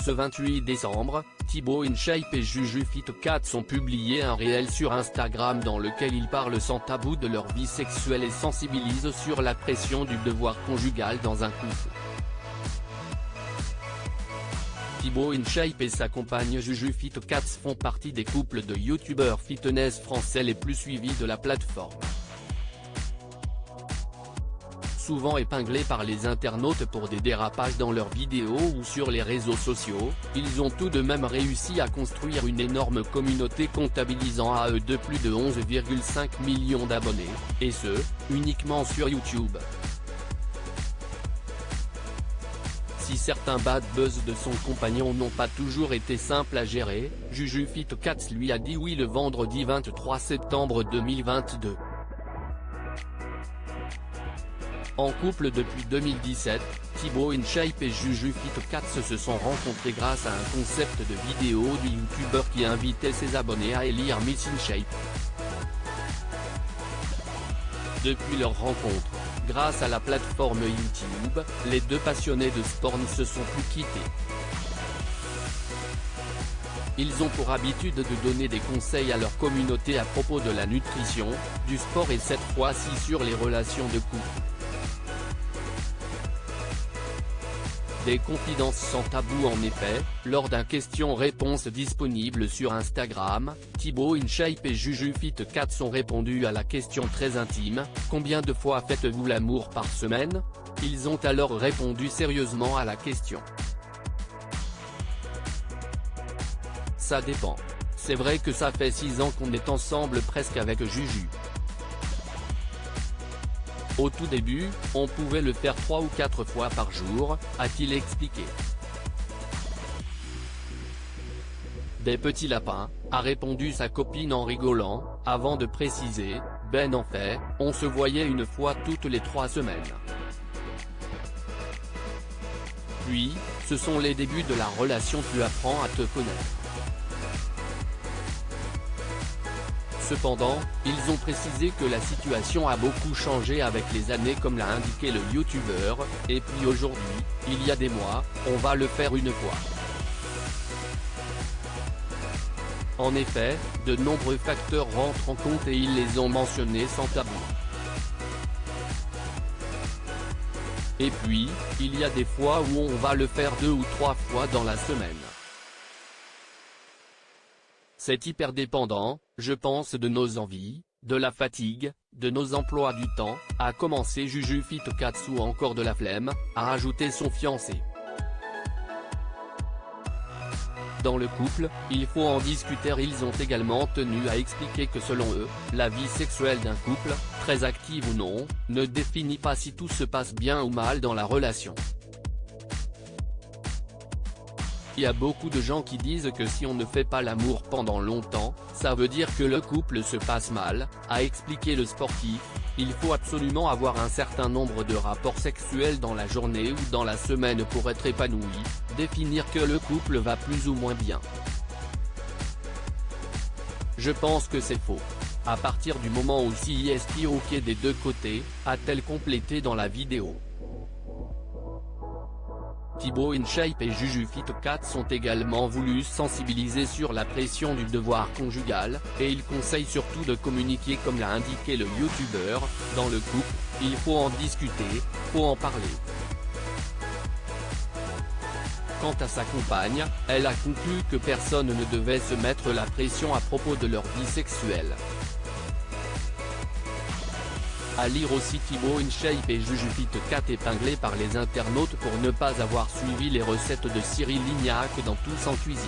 Ce 28 décembre, Thibaut InShape et JujuFit4 ont publié un réel sur Instagram dans lequel ils parlent sans tabou de leur vie sexuelle et sensibilisent sur la pression du devoir conjugal dans un couple. Thibaut InShape et sa compagne JujuFit4 font partie des couples de youtubeurs fitness français les plus suivis de la plateforme. Souvent épinglés par les internautes pour des dérapages dans leurs vidéos ou sur les réseaux sociaux, ils ont tout de même réussi à construire une énorme communauté comptabilisant à eux deux plus de 11,5 millions d'abonnés, et ce, uniquement sur YouTube. Si certains bad buzz de son compagnon n'ont pas toujours été simples à gérer, JujuFit4 lui a dit oui le vendredi 23 septembre 2022. En couple depuis 2017, Thibaut InShape et JujuFit4 se sont rencontrés grâce à un concept de vidéo du youtubeur qui invitait ses abonnés à élire Miss InShape. Depuis leur rencontre, grâce à la plateforme YouTube, les deux passionnés de sport ne se sont plus quittés. Ils ont pour habitude de donner des conseils à leur communauté à propos de la nutrition, du sport et cette fois-ci sur les relations de couple. Des confidences sans tabou en effet, lors d'un question-réponse disponible sur Instagram, Thibaut InShape et JujuFit4 ont répondu à la question très intime « Combien de fois faites-vous l'amour par semaine ?» Ils ont alors répondu sérieusement à la question. Ça dépend. C'est vrai que ça fait 6 ans qu'on est ensemble presque avec Juju. Au tout début, on pouvait le faire 3 ou 4 fois par jour, a-t-il expliqué. Des petits lapins, a répondu sa copine en rigolant, avant de préciser, ben en fait, on se voyait une fois toutes les 3 semaines. Puis, ce sont les débuts de la relation, tu apprends à te connaître. Cependant, ils ont précisé que la situation a beaucoup changé avec les années comme l'a indiqué le youtubeur, et puis aujourd'hui, il y a des mois, on va le faire une fois. En effet, de nombreux facteurs rentrent en compte et ils les ont mentionnés sans tabou. Et puis, il y a des fois où on va le faire 2 ou 3 fois dans la semaine. C'est hyper dépendant, je pense de nos envies, de la fatigue, de nos emplois du temps, a commencé JujuFit4 ou encore de la flemme, a ajouté son fiancé. Dans le couple, il faut en discuter. Ils ont également tenu à expliquer que selon eux, la vie sexuelle d'un couple, très active ou non, ne définit pas si tout se passe bien ou mal dans la relation. Il y a beaucoup de gens qui disent que si on ne fait pas l'amour pendant longtemps, ça veut dire que le couple se passe mal, a expliqué le sportif. Il faut absolument avoir un certain nombre de rapports sexuels dans la journée ou dans la semaine pour être épanoui, définir que le couple va plus ou moins bien. Je pense que c'est faux. À partir du moment où si est ok des deux côtés, a-t-elle complété dans la vidéo. Thibaut InShape et JujuFit4 ont également voulu sensibiliser sur la pression du devoir conjugal, et ils conseillent surtout de communiquer comme l'a indiqué le youtubeur, dans le couple, il faut en discuter, faut en parler. Quant à sa compagne, elle a conclu que personne ne devait se mettre la pression à propos de leur vie sexuelle. À lire aussi Thibaut InShape et JujuFit4 épinglés par les internautes pour ne pas avoir suivi les recettes de Cyril Lignac dans Tous en cuisine.